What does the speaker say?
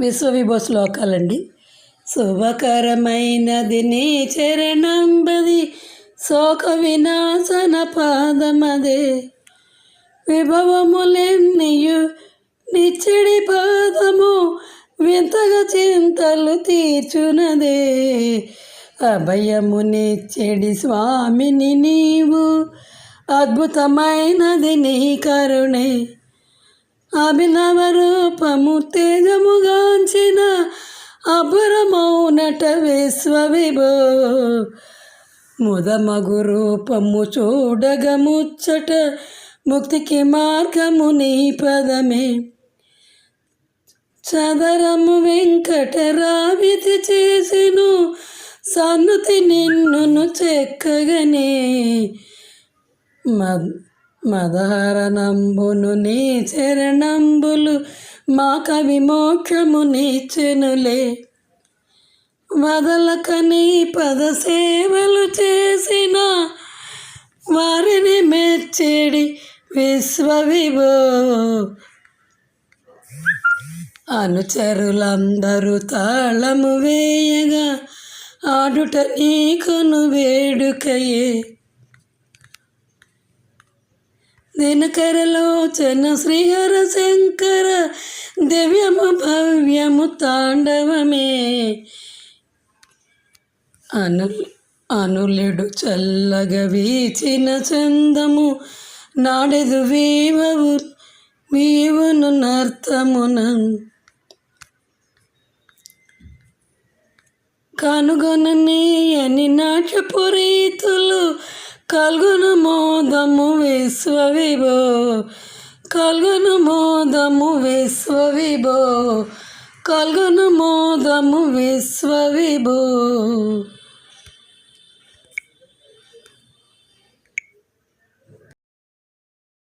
విశ్వవిభో శ్లోకాలండి. శుభకరమైనది నీ చరణంబది, శోక వినాశన పాదమదే, విభవములెన్నయు నిచ్చడి పాదము, వింతగా చింతలు తీర్చునదే. అభయమునిచ్చడి స్వామిని నీవు, అద్భుతమైనది నీ కరుణే. అభినవ రూపము తేజముగాంచిన అపరమౌనట విశ్వవిభో, ముదమగు రూపము చూడగముచ్చట, ముక్తికి మార్గము నీ పదమే. చదరము వెంకటరావితి చేసెను సన్నుతి నిన్నును చెక్కగనే, మదహరణంబును నీ చరణంబులు మా కవి మోక్షము నీచెనులే. వదలక నీ పద సేవలు చేసిన వారిని మెచ్చడి విశ్వవిభో, అనుచరులందరూ తాళము వేయగా ఆడుట నీకును వేడుకయే. దినకరలోచన శ్రీహర శంకర, దివ్యము భవ్యము తాండవమే. అనులుడు చల్లగా వీచిన చందము, నాడెదు వీవును నర్తమున. కనుగొననీయని నాట్యపు రీతులు, కల్గొన మోదము విశ్వవిభో, కల్గొన మోదము విశ్వవిభో, కల్గొన మోదము విశ్వవిభో.